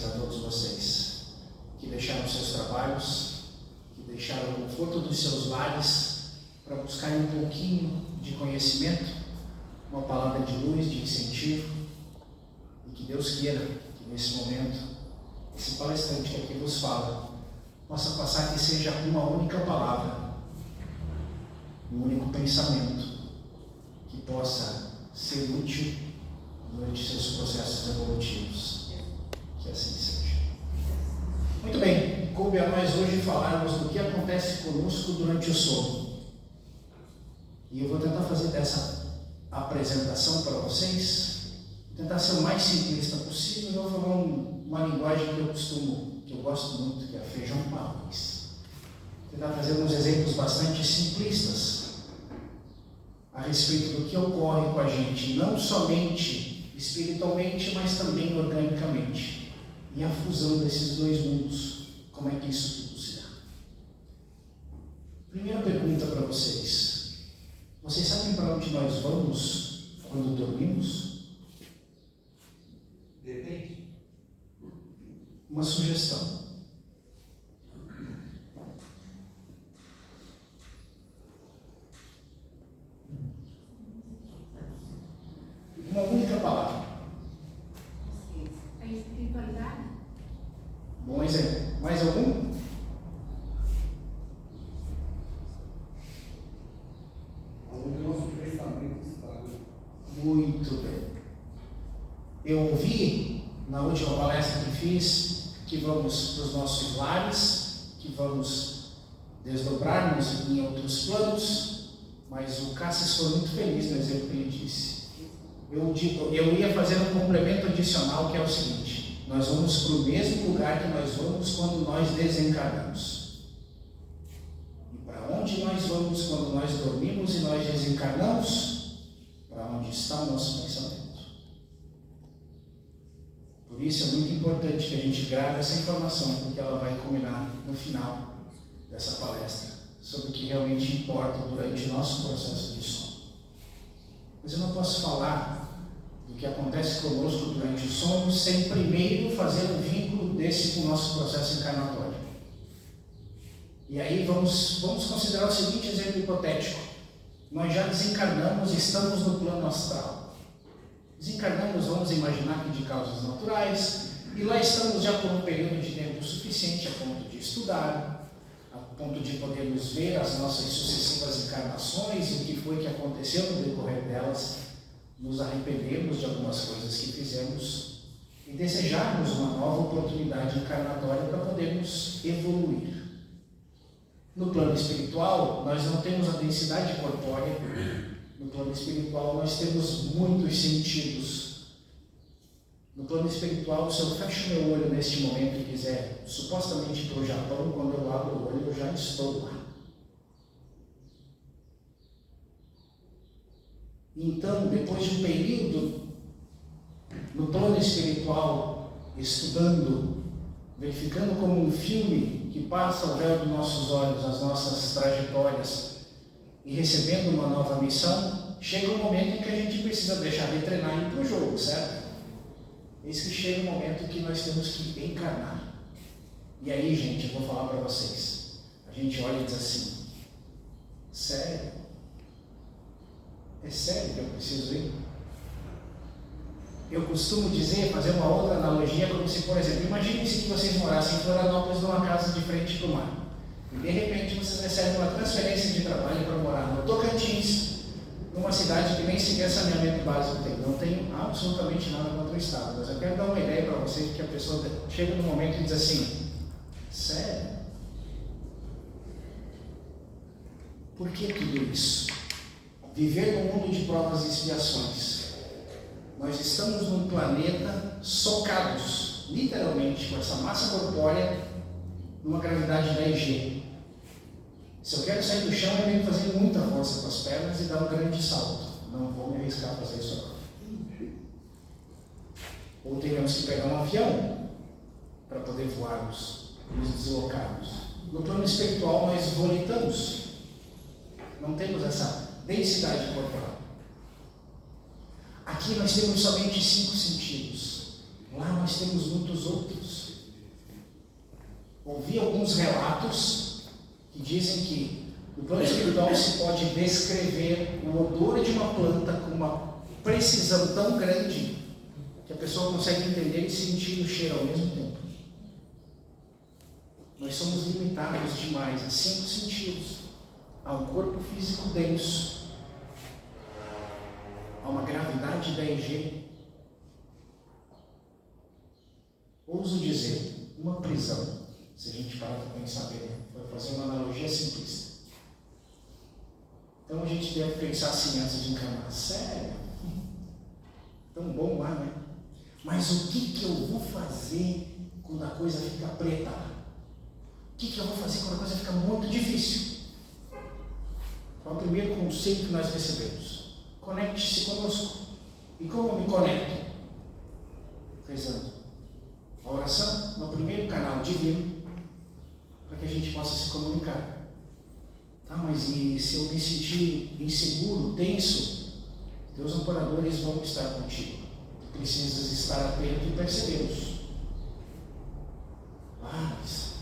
a todos vocês que deixaram seus trabalhos, que deixaram o conforto dos seus lares para buscarem um pouquinho de conhecimento, uma palavra de luz, de incentivo, e que Deus queira que nesse momento, esse palestrante que aqui vos fala, possa passar que seja uma única palavra, um único pensamento, que possa ser útil durante seus processos evolutivos. Que assim seja. Muito bem, coube a nós hoje falarmos do que acontece conosco durante o sono. E eu vou tentar fazer dessa apresentação para vocês, tentar ser o mais simplista possível. Eu vou falar uma linguagem que eu gosto muito, que é feijão com arroz. Tentar trazer alguns exemplos bastante simplistas a respeito do que ocorre com a gente, não somente espiritualmente, mas também organicamente. E a fusão desses dois mundos, como é que isso tudo se dá? Primeira pergunta para vocês. Vocês sabem para onde nós vamos quando dormimos? Depende. Uma sugestão. Uma única palavra. A espiritualidade? Bom exemplo. Mais algum? Onde o nosso pensamento está. Muito bem. Eu ouvi na última palestra que fiz que vamos para os nossos lares, que vamos desdobrar-nos em outros planos, mas o Cássio foi muito feliz no exemplo que ele disse. Eu ia fazer um complemento adicional, que é o seguinte: nós vamos para o mesmo lugar que nós vamos quando nós desencarnamos. E para onde nós vamos quando nós dormimos e nós desencarnamos? Para onde está o nosso pensamento. Por isso é muito importante que a gente grave essa informação, porque ela vai culminar no final dessa palestra, sobre o que realmente importa durante o nosso processo de sono. Mas eu não posso falar do que acontece conosco durante o sono sem primeiro fazer um vínculo desse com o nosso processo encarnatório. E aí vamos considerar o seguinte exemplo hipotético. Nós já desencarnamos e estamos no plano astral. Desencarnamos, vamos imaginar que de causas naturais, e lá estamos já por um período de tempo suficiente a ponto de estudar, a ponto de podermos ver as nossas sucessivas encarnações e o que foi que aconteceu no decorrer delas, nos arrependermos de algumas coisas que fizemos e desejarmos uma nova oportunidade encarnatória para podermos evoluir. No plano espiritual, nós não temos a densidade corpórea. No plano espiritual, nós temos muitos sentidos. No plano espiritual, se eu fecho meu olho neste momento e quiser supostamente para o Japão, quando eu abro o olho, eu já estou lá. Então, depois de um período no plano espiritual, estudando, verificando como um filme que passa ao véu dos nossos olhos as nossas trajetórias e recebendo uma nova missão, chega um momento em que a gente precisa deixar de treinar e ir para o jogo, certo? Eis que chega um momento que nós temos que encarnar. E aí, gente, eu vou falar para vocês. A gente olha e diz assim: sério? É sério que eu preciso ir? Eu costumo dizer, fazer uma outra analogia, como se, por exemplo, imagine-se que vocês morassem em Florianópolis numa casa de frente para o mar. E de repente vocês recebem uma transferência de trabalho para morar no Tocantins, numa cidade que nem sequer saneamento básico tem. Não tenho absolutamente nada contra o Estado, mas eu quero dar uma ideia para vocês, que a pessoa chega num momento e diz assim: sério? Por que tudo isso? Viver num mundo de provas e expiações. Nós estamos num planeta socados, literalmente, com essa massa corpórea, numa gravidade 10G. Se eu quero sair do chão, eu tenho que fazer muita força com as pernas e dar um grande salto. Não vou me arriscar a fazer isso agora. Ou teremos que pegar um avião para poder voarmos, nos deslocarmos. No plano espiritual, nós volitamos. Não temos essa densidade corporal. Aqui nós temos somente 5 sentidos. Lá nós temos muitos outros. Ouvi alguns relatos que dizem que no plano espiritual se pode descrever o odor de uma planta com uma precisão tão grande que a pessoa consegue entender e sentir o cheiro ao mesmo tempo. Nós somos limitados demais a 5 sentidos, a um corpo físico denso, a uma gravidade 10G. Ouso dizer, uma prisão, se a gente parar para pensar bem, vai fazer uma analogia simplista. Então a gente deve pensar assim antes de encarnar. Sério? Tão bom lá, né? Mas o que eu vou fazer quando a coisa fica preta? O que eu vou fazer quando a coisa fica muito difícil? Qual é o primeiro conceito que nós recebemos? Conecte-se conosco. E como eu me conecto? Rezando. A oração é o primeiro canal divino para que a gente possa se comunicar. Tá, mas e se eu me sentir inseguro, tenso? Teus amparadores vão estar contigo. Tu precisas estar atento e percebê-los. Mas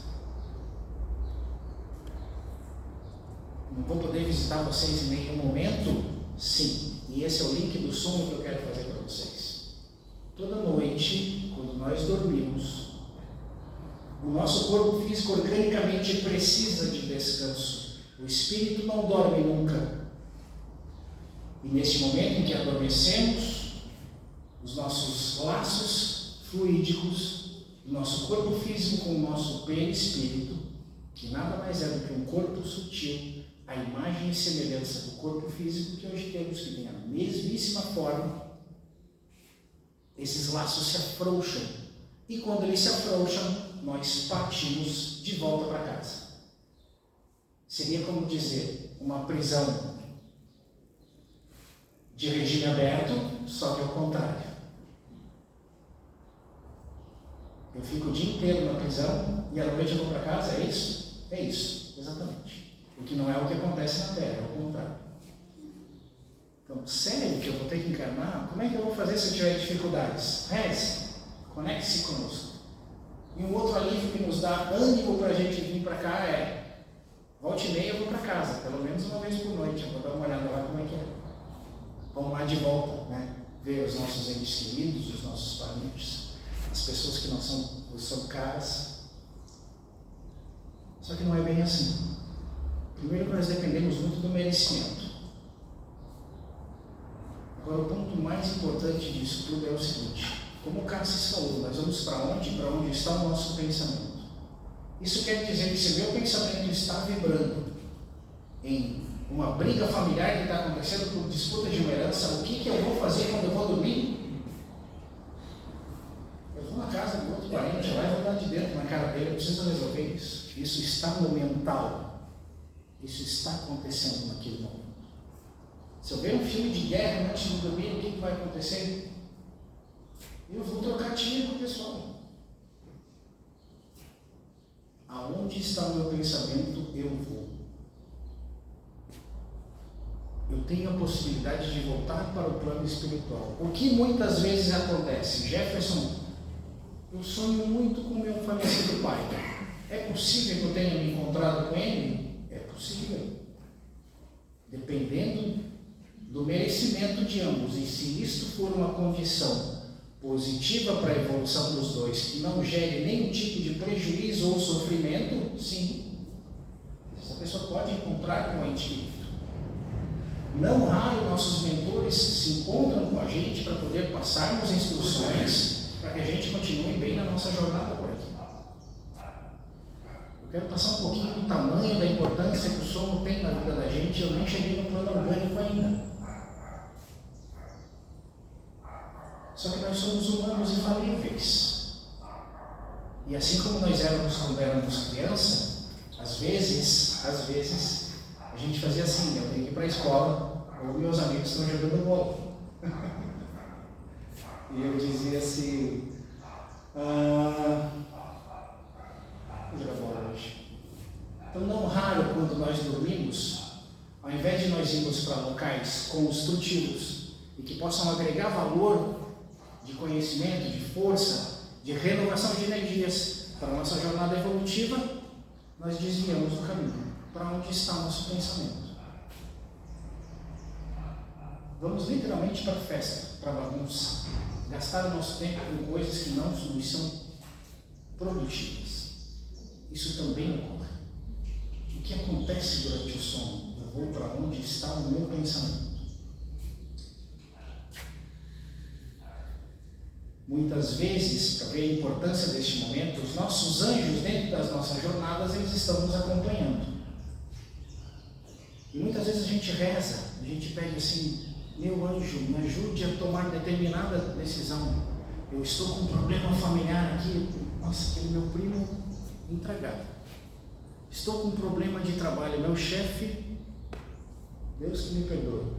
não vou poder visitar vocês em nenhum momento? Sim. E esse é o link do sono que eu quero fazer para vocês. Toda noite, quando nós dormimos, o nosso corpo físico organicamente precisa de descanso. O espírito não dorme nunca. E neste momento em que adormecemos, os nossos laços fluídicos, o nosso corpo físico com o nosso perispírito, que nada mais é do que um corpo sutil, a imagem e semelhança do corpo físico que hoje temos, que tem a mesmíssima forma, esses laços se afrouxam. E quando eles se afrouxam, nós partimos de volta para casa. Seria como dizer, uma prisão de regime aberto, só que ao contrário. Eu fico o dia inteiro na prisão e à noite eu vou para casa, é isso? É isso, exatamente. O que não é o que acontece na Terra, é o contrário. Então, sério que eu vou ter que encarnar? Como é que eu vou fazer se eu tiver dificuldades? Reze, conecte-se conosco. E um outro alívio que nos dá ânimo para a gente vir para cá é: volte e meia eu vou para casa, pelo menos uma vez por noite, eu vou dar uma olhada lá como é que é. Vamos lá de volta, né? Ver os nossos entes queridos, os nossos parentes, as pessoas que não são caras. Só que não é bem assim. Primeiro que nós dependemos muito do merecimento. Agora o ponto mais importante disso tudo é o seguinte: como o Cassis falou, nós vamos para onde? Para onde está o nosso pensamento. Isso quer dizer que se meu pensamento está vibrando em uma briga familiar que está acontecendo por disputa de uma herança, o que eu vou fazer quando eu vou dormir? Eu vou na casa do outro parente, lá e vou dar de dentro na cara dele, eu preciso resolver isso. Isso está no mental. Isso está acontecendo naquele momento. Se eu ver um filme de guerra antes de dormir, o que vai acontecer? Eu vou trocar tiro com o pessoal. Aonde está o meu pensamento, eu vou. Eu tenho a possibilidade de voltar para o plano espiritual. O que muitas vezes acontece? Jefferson, eu sonho muito com meu falecido pai. É possível que eu tenha me encontrado com ele? É possível. Dependendo do merecimento de ambos. E se isto for uma condição positiva para a evolução dos dois, que não gere nenhum tipo de prejuízo ou sofrimento, sim, essa pessoa pode encontrar com o ente querido. Não raro nossos mentores se encontram com a gente para poder passarmos instruções para que a gente continue bem na nossa jornada por aqui. Eu quero passar um pouquinho do tamanho da importância que o sono tem na vida da gente. Eu nem cheguei no plano orgânico ainda. Só que nós somos humanos infalíveis. E assim como nós éramos quando éramos criança, às vezes, a gente fazia assim: eu tenho que ir para a escola, ou meus amigos estão jogando bola. E eu dizia assim: vou jogar bola hoje. Então, não raro, quando nós dormimos, ao invés de nós irmos para locais construtivos e que possam agregar valor de conhecimento, de força, de renovação de energias para a nossa jornada evolutiva, nós desviamos do caminho. Para onde está o nosso pensamento? Vamos literalmente para a festa, para a bagunça, gastar o nosso tempo com coisas que não nos são produtivas. Isso também ocorre. O que acontece durante o sono? Eu vou para onde está o meu pensamento. Muitas vezes, para ver a importância deste momento, os nossos anjos dentro das nossas jornadas, eles estão nos acompanhando. E muitas vezes a gente reza, a gente pede assim: meu anjo, me ajude a tomar determinada decisão. Eu estou com um problema familiar aqui, nossa, aquele meu primo entregado. Estou com um problema de trabalho, meu chefe, Deus que me perdoe.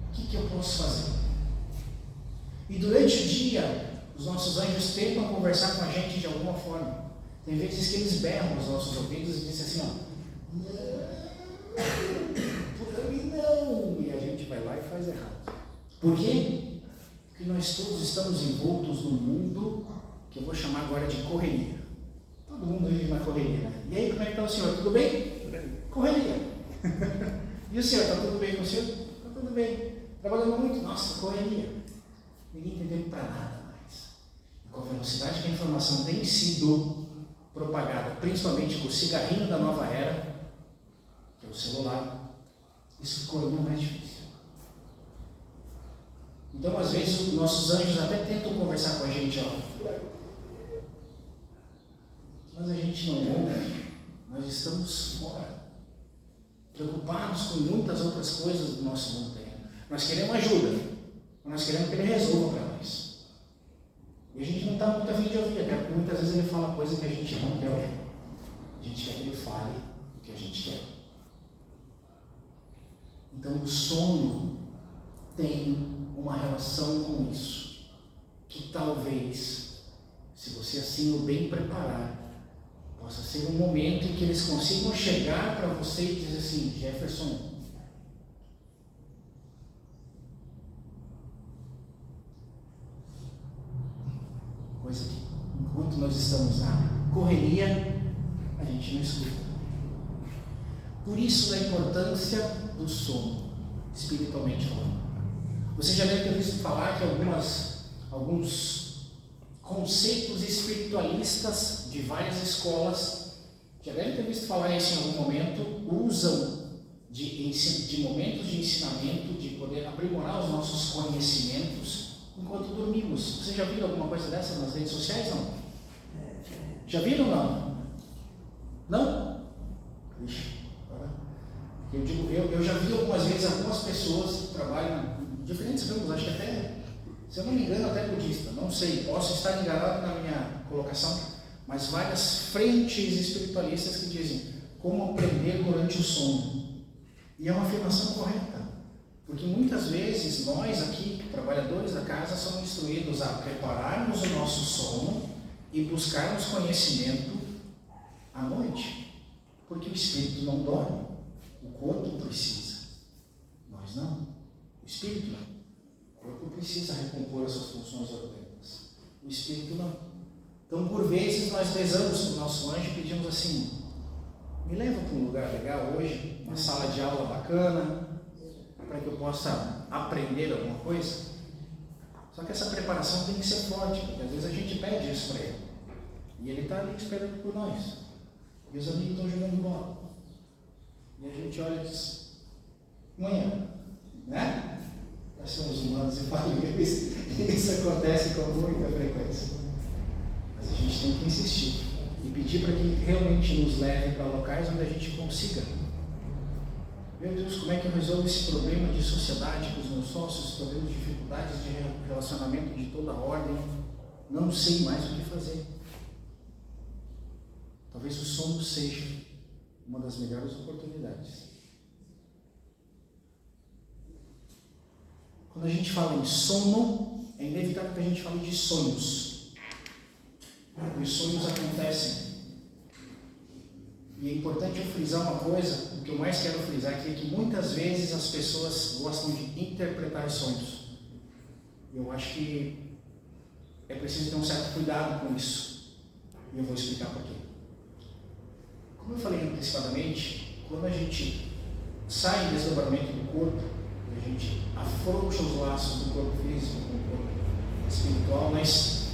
O que eu posso fazer? E durante o dia, os nossos anjos tentam conversar com a gente de alguma forma. Tem vezes que eles berram os nossos ouvidos e dizem assim, ó, por aí não, e a gente vai lá e faz errado. Por quê? Porque nós todos estamos envoltos num mundo que eu vou chamar agora de correria. Todo mundo vive na correria, né? E aí, como é que está o senhor? Tudo bem? Correria. E o senhor, está tudo bem com o senhor? Está tudo bem. Trabalhando muito? Nossa, correria. Ninguém tem tempo para nada mais. E com a velocidade que a informação tem sido propagada, principalmente com o cigarrinho da nova era, que é o celular, isso ficou ainda mais difícil. Então, às vezes, os nossos anjos até tentam conversar com a gente, ó. Mas a gente não ouve, nós estamos fora, preocupados com muitas outras coisas do nosso mundo terreno. Nós queremos ajuda, nós queremos que ele resolva para nós. E a gente não está muito a fim de ouvir, até porque muitas vezes ele fala coisa que a gente não quer ouvir. A gente quer que ele fale o que a gente quer. Então o sono tem uma relação com isso, que talvez, se você assim o bem preparar, possa ser um momento em que eles consigam chegar para você e dizer assim, Jefferson, coisa que enquanto nós estamos na correria, a gente não escuta. Por isso a importância do sono, espiritualmente falando. Você já deve ter visto falar que alguns conceitos espiritualistas de várias escolas, já devem ter visto falar isso em algum momento, usam de momentos de ensinamento, de poder aprimorar os nossos conhecimentos enquanto dormimos. Vocês já viram alguma coisa dessa nas redes sociais, não? Já viram, não? Não? Ixi, eu já vi algumas vezes algumas pessoas que trabalham em diferentes ramos, acho que até, se eu não me engano, até budista, não sei, posso estar enganado na minha colocação, mas várias frentes espiritualistas que dizem como aprender durante o sono. E é uma afirmação correta, porque muitas vezes nós aqui, trabalhadores da casa, somos instruídos a prepararmos o nosso sono e buscarmos conhecimento à noite, porque o espírito não dorme, o corpo precisa, nós não, o espírito não. O corpo precisa recompor as suas funções orgânicas, o espírito não. Então, por vezes, nós rezamos para o nosso anjo e pedimos assim, me leva para um lugar legal hoje, uma sala de aula bacana, para que eu possa aprender alguma coisa. Só que essa preparação tem que ser forte, porque às vezes a gente pede isso para ele, e ele está ali esperando por nós, e os amigos estão jogando bola, e a gente olha e diz, amanhã, né? Nós somos humanos e falíveis, isso acontece com muita frequência. Mas a gente tem que insistir e pedir para que ele realmente nos leve para locais onde a gente consiga. Meu Deus, como é que eu resolvo esse problema de sociedade com os meus sócios? Estou vendo dificuldades de relacionamento de toda ordem. Não sei mais o que fazer. Talvez o sono seja uma das melhores oportunidades. Quando a gente fala em sono, é inevitável que a gente fale de sonhos. E os sonhos acontecem. E é importante eu frisar uma coisa, o que eu mais quero frisar aqui é que muitas vezes as pessoas gostam de interpretar sonhos. Eu acho que é preciso ter um certo cuidado com isso. E eu vou explicar por quê. Como eu falei antecipadamente, quando a gente sai do desdobramento do corpo, e a gente afrouxa os laços do corpo físico com o corpo espiritual, nós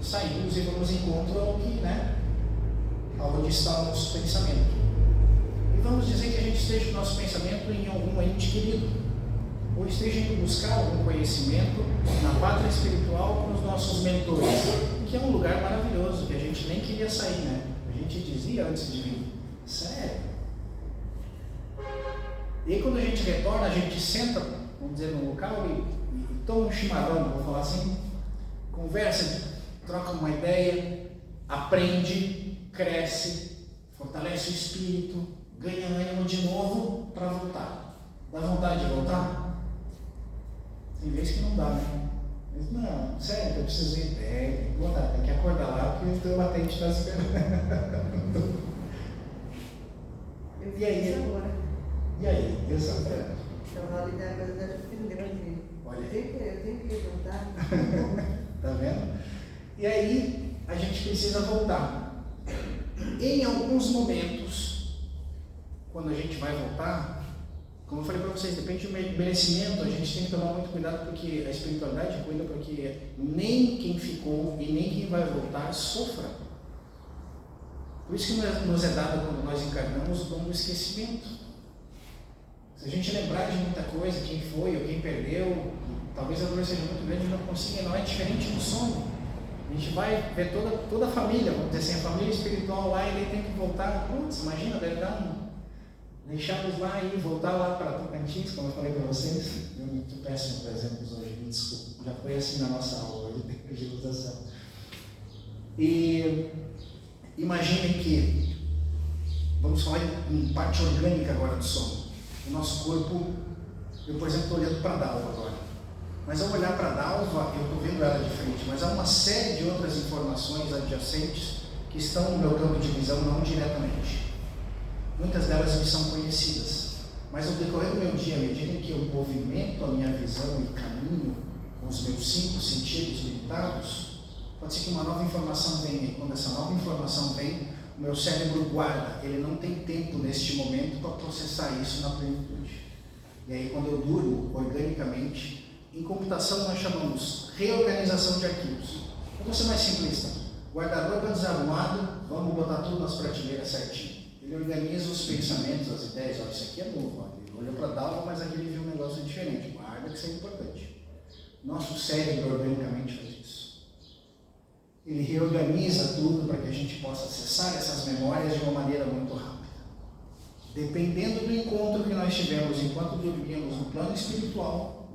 saímos e vamos em encontro ao que, aonde está o nosso pensamento. E vamos dizer que a gente esteja o nosso pensamento em algum ente querido, ou esteja indo buscar algum conhecimento na pátria espiritual com os nossos mentores, que é um lugar maravilhoso, que a gente nem queria sair, né? A gente dizia antes de vir, sério. E aí quando a gente retorna, a gente senta, vamos dizer, no local e toma um chimarrão, vou falar assim, conversa, troca uma ideia, aprende, cresce, fortalece o espírito, ganha ânimo de novo para voltar. Dá vontade de voltar? Tem vezes que não dá, né? Mas não, sério, eu preciso ir. Tem que voltar, tem que acordar lá porque o teu batente está esperando. Eu E aí? agora. E aí? Exato. Então, a validade brasileira aprendeu aqui. Olha. Eu tenho que levantar. Tá vendo? E aí, a gente precisa voltar. Em alguns momentos, quando a gente vai voltar, como eu falei para vocês, depende do merecimento, a gente tem que tomar muito cuidado porque a espiritualidade cuida para que nem quem ficou e nem quem vai voltar sofra. Por isso que nos é dado, quando nós encarnamos, o dom do esquecimento. Se a gente lembrar de muita coisa, quem foi ou quem perdeu, talvez a dor seja muito grande e não consiga, não é diferente do sono. A gente vai ver toda a família, vamos dizer assim, a família espiritual lá e ele tem que voltar. Putz, imagina, deve dar um. Deixá-los lá e voltar lá para Tocantins, como eu falei para vocês. Eu muito péssimo, por exemplo, hoje, me desculpe. Já foi assim na nossa aula de ilustração. E imaginem que, vamos falar em parte orgânica agora do sono. O nosso corpo, eu por exemplo estou olhando para a Dalva agora. Mas ao olhar para a Dalva, eu estou vendo ela de frente, mas há uma série de outras informações adjacentes que estão no meu campo de visão, não diretamente. Muitas delas me são conhecidas, mas no decorrer do meu dia, à medida em que eu movimento a minha visão e caminho com os meus 5 sentidos limitados, pode ser que uma nova informação venha, e quando essa nova informação vem, o meu cérebro guarda, ele não tem tempo neste momento para processar isso na plenitude. E aí quando eu durmo organicamente, em computação nós chamamos reorganização de arquivos. Eu vou ser mais simplista, guarda-roupa desarrumado, vamos botar tudo nas prateleiras certinho. Ele organiza os pensamentos, as ideias. Olha, isso aqui é novo. Ó. Ele olhou para a Dalva, mas aqui ele viu um negócio diferente. Guarda que isso é importante. Nosso cérebro organicamente faz isso. Ele reorganiza tudo para que a gente possa acessar essas memórias de uma maneira muito rápida. Dependendo do encontro que nós tivemos enquanto dormíamos no plano espiritual,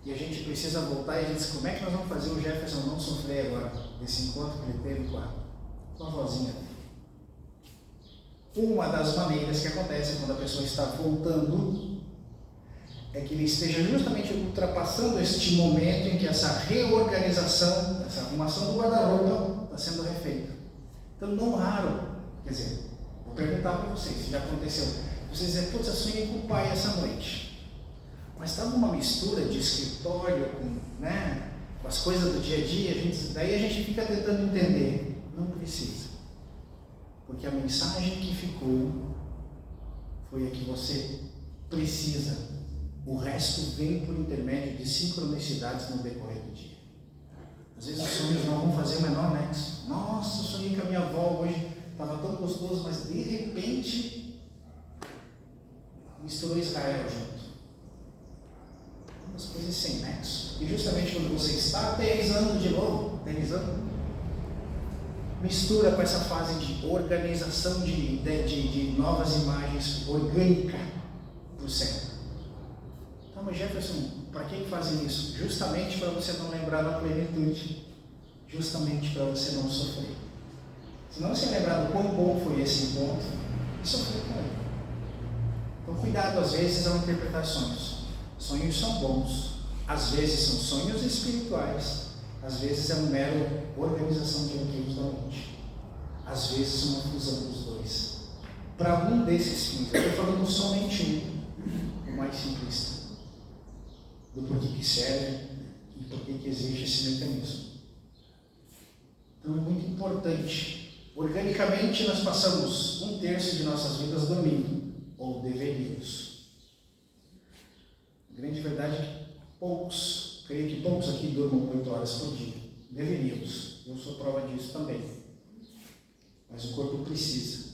e a gente precisa voltar e a gente diz, como é que nós vamos fazer o Jefferson não sofrer agora desse encontro que ele teve com a vozinha dele? Uma das maneiras que acontece quando a pessoa está voltando é que ele esteja justamente ultrapassando este momento em que essa reorganização, essa arrumação do guarda-roupa está sendo refeita. Então, não raro, quer dizer, vou perguntar para vocês se já aconteceu. Vocês dizem, putz, eu sonhei com o pai essa noite. Mas estava uma mistura de escritório com as coisas do dia a dia, daí a gente fica tentando entender. Não precisa. Porque a mensagem que ficou foi a que você precisa. O resto vem por intermédio de sincronicidades no decorrer do dia. Às vezes os sonhos não vão fazer o menor nexo. Nossa, eu sonhei com a minha avó hoje, estava tão gostoso, mas de repente misturou Israel junto. Umas coisas sem nexo. E justamente quando você está aterrissando de novo, mistura com essa fase de organização de novas imagens orgânica do cérebro. Então, mas Jefferson, para que fazem isso? Justamente para você não lembrar da plenitude, justamente para você não sofrer. Se não se lembrar do quão bom foi esse encontro, sofrer com ele. Então, cuidado, às vezes, ao interpretar sonhos. Sonhos são bons, às vezes são sonhos espirituais, às vezes é uma mera organização de arquivos da mente. Às vezes uma fusão dos dois. Para um desses fins, eu estou falando somente o mais simplista, do porquê que serve e porquê que existe esse mecanismo. Então é muito importante. Organicamente nós passamos 1/3 de nossas vidas dormindo, ou deveríamos. A grande verdade é que creio que poucos aqui durmam 8 horas por dia. Deveríamos. Eu sou prova disso também. Mas o corpo precisa.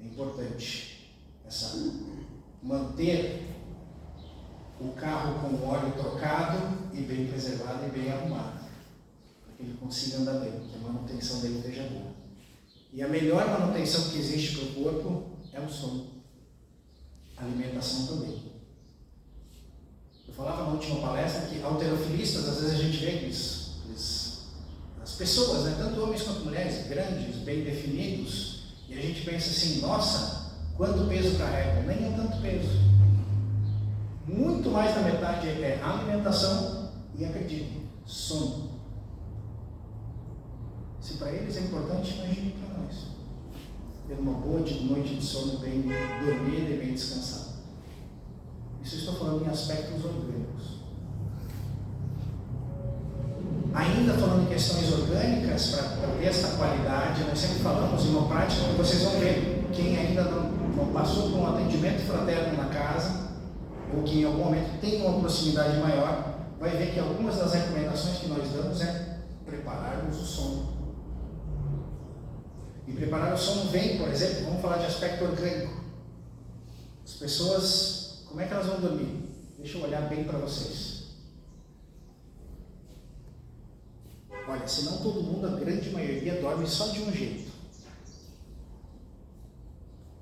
É importante manter o carro com o óleo trocado e bem preservado e bem arrumado, para que ele consiga andar bem, que a manutenção dele esteja boa. E a melhor manutenção que existe para o corpo é o sono. A alimentação também. Eu falava na última palestra que halterofilistas, às vezes a gente vê as pessoas, né, tanto homens quanto mulheres, grandes, bem definidos, e a gente pensa assim, nossa, quanto peso carregam? Nem é tanto peso. Muito mais da metade é alimentação e, acredite, sono. Se para eles é importante, imagine para nós. Ter uma boa noite de sono bem dormida e bem descansada. Isso eu estou falando em aspectos orgânicos. Ainda falando em questões orgânicas, para ter essa qualidade, nós sempre falamos em uma prática que vocês vão ver. Quem ainda não passou por um atendimento fraterno na casa, ou que em algum momento tem uma proximidade maior, vai ver que algumas das recomendações que nós damos é prepararmos o sono. E preparar o sono vem, por exemplo, vamos falar de aspecto orgânico. As pessoas, como é que elas vão dormir? Deixa eu olhar bem para vocês. Olha, se não todo mundo, a grande maioria dorme só de um jeito.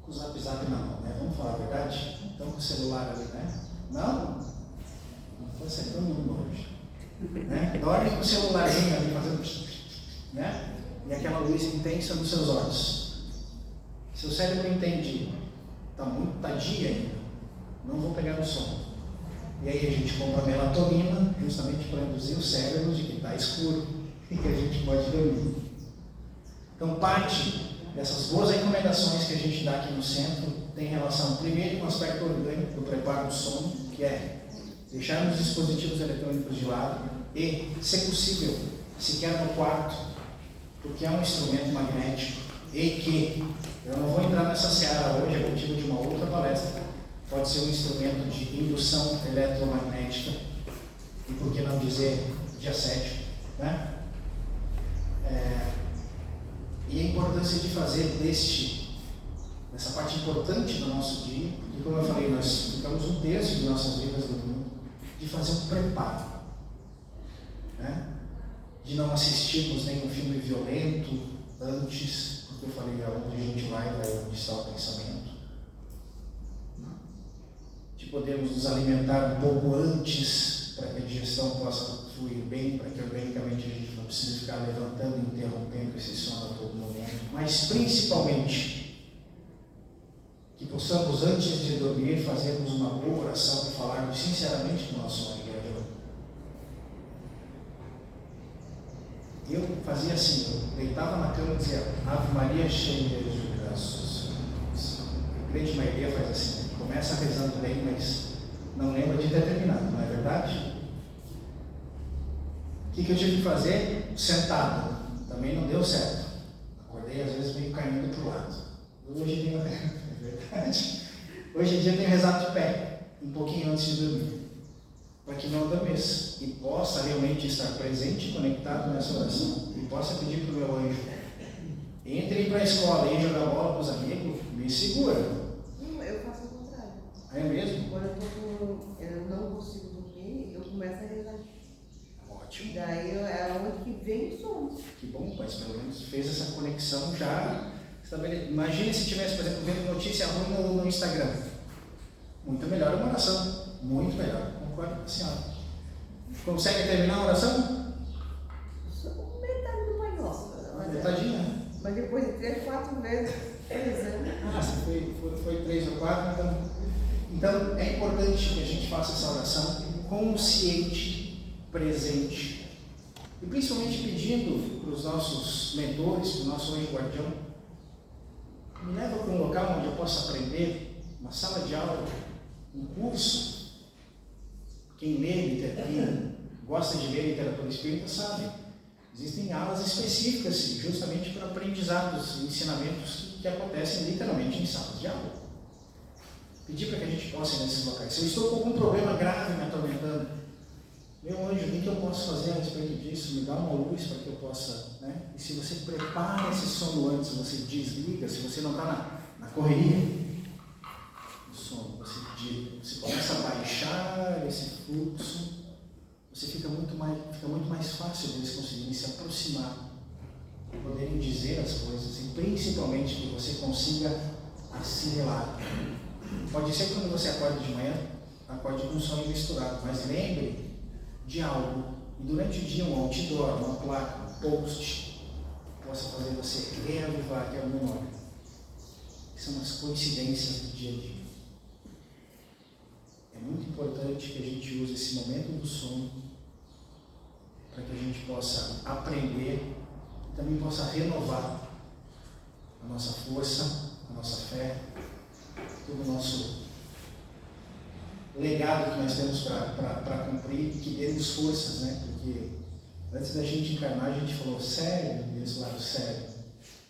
Com o zap na mão, né? Vamos falar a verdade? Então com o celular ali, né? Não foi acertando mundo hoje. Né? Dorme com o celularzinho ali fazendo, né? E aquela luz intensa nos seus olhos. Seu cérebro entende, tá dia ainda, não vou pegar no sono. E aí a gente compra melatonina justamente para induzir o cérebro de que está escuro e que a gente pode dormir. Então parte dessas boas recomendações que a gente dá aqui no centro tem relação primeiro com o aspecto orgânico do preparo do sono, que é deixar os dispositivos eletrônicos de lado e, se possível, sequer no quarto, porque é um instrumento magnético e que, eu não vou entrar nessa seara hoje, é motivo de uma outra palestra, pode ser um instrumento de indução eletromagnética e, por que não dizer, de assédio, né? E a importância de fazer dessa parte importante do nosso dia, porque, como eu falei, nós ficamos 1/3 de nossas vidas dormindo, de fazer um preparo, né? De não assistirmos nenhum filme violento antes, porque eu falei, aonde a gente vai onde está o pensamento. De podermos nos alimentar um pouco antes, para que a digestão possa fluir bem, para que organicamente a gente não precise ficar levantando e interrompendo esse sono a todo momento. Mas principalmente, que possamos antes de dormir fazermos uma boa oração e falarmos sinceramente com o nosso Criador. Eu fazia assim, eu deitava na cama e dizia, Ave Maria cheia de graças. A grande maioria faz assim, começa rezando bem, mas não lembra de ter terminado, não é verdade? O que eu tive que fazer? Sentado. Também não deu certo. Acordei às vezes meio caindo para o lado. Hoje tenho, é verdade. Hoje em dia tenho rezado de pé, um pouquinho antes de dormir, para que não adormeça e possa realmente estar presente e conectado nessa oração. E possa pedir para o meu anjo, entre ir para a escola e jogar bola com os amigos, me segura. Eu faço o contrário. É mesmo? Quando eu não consigo dormir, eu começo a rezar. Ótimo. Daí é onde que vem o sono. Que bom, mas pelo menos fez essa conexão já estabelecida. Imagine se tivesse, por exemplo, vendo notícia ruim no Instagram. Muito melhor uma oração. Muito melhor. Concordo com a senhora. Consegue terminar a oração? Só metade do Pai Nosso. Metadinha, né? Mas depois de 3, 4 vezes rezando. Ah, se foi 3 ou 4, então é importante que a gente faça essa oração consciente, presente. E principalmente pedindo para os nossos mentores, para o nosso anjo guardião, me leva para um local onde eu possa aprender, uma sala de aula, um curso. Quem lê literatura, gosta de ler literatura espírita, sabe Existem alas específicas, justamente para aprendizados e ensinamentos que acontecem literalmente em salas de aula. Pedir para que a gente possa ir nesses locais. Se eu estou com algum problema grave me atormentando, meu anjo, o que eu posso fazer a respeito disso? Me dá uma luz para que eu possa, né? E se você prepara esse sono antes, você desliga, se você não está na correria do sono, você começa a baixar esse fluxo, você fica muito mais fácil deles conseguirem se aproximar, poderem dizer as coisas e principalmente que você consiga assimilar. Pode ser que quando você acorda de manhã, acorde com um sonho misturado, mas lembre de algo, e durante o dia um outdoor, uma placa, um post, possa fazer você reavivar aquela memória. São as coincidências do dia a dia. É muito importante que a gente use esse momento do sono para que a gente possa aprender e também possa renovar a nossa força, a nossa fé, todo o nosso legado que nós temos para cumprir, que dê-nos forças, né? Porque antes da gente encarnar, a gente falou, sério? E eles falaram, sério,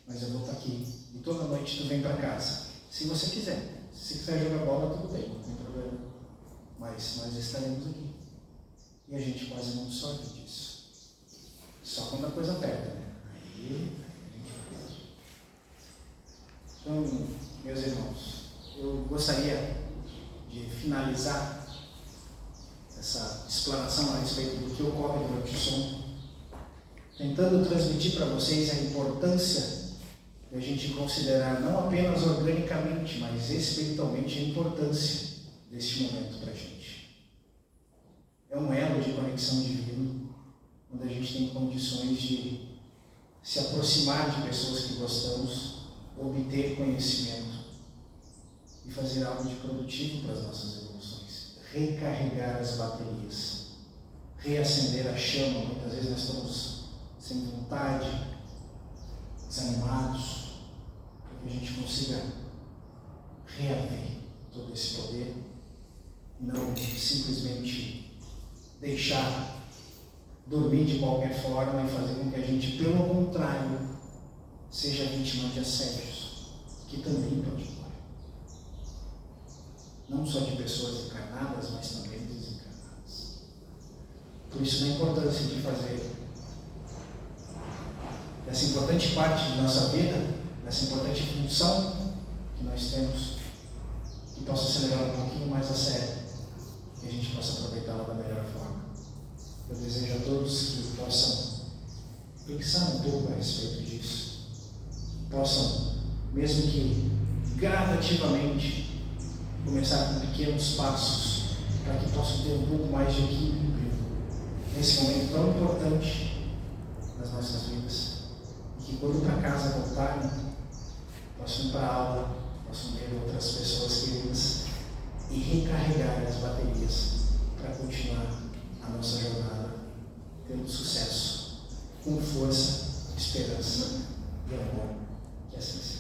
mas eu vou estar aqui. E toda noite tu vem para casa. Se você quiser. Se quiser jogar bola, tudo bem, não tem problema. Mas nós estaremos aqui. E a gente quase não sorte disso. Só quando a coisa aperta, né? Aí a gente faz. Então, meus irmãos, eu gostaria de finalizar essa explanação a respeito do que ocorre durante o sono, tentando transmitir para vocês a importância de a gente considerar não apenas organicamente, mas espiritualmente a importância deste momento para a gente. É um elo de conexão divina, onde a gente tem condições de se aproximar de pessoas que gostamos, obter conhecimento e fazer algo de produtivo para as nossas evoluções, recarregar as baterias, reacender a chama. Muitas vezes nós estamos sem vontade, desanimados, para que a gente consiga reaver todo esse poder, não simplesmente deixar dormir de qualquer forma e fazer com que a gente, pelo contrário, seja vítima de assédios, que também pode ocorrer. Não só de pessoas encarnadas, mas também desencarnadas. Por isso, a importância de fazer dessa importante parte de nossa vida, dessa importante função que nós temos, que possa ser levada um pouquinho mais a sério, que a gente possa aproveitá-la da melhor forma. Eu desejo a todos que possam pensar um pouco a respeito disso, possam, mesmo que gradativamente, começar com pequenos passos, para que possam ter um pouco mais de equilíbrio nesse momento tão importante das nossas vidas. E que quando para casa voltarem, possam ir para a aula, possam ver outras pessoas queridas e recarregar as baterias para continuar a nossa jornada tendo sucesso, com força, esperança e amor. Que assim seja.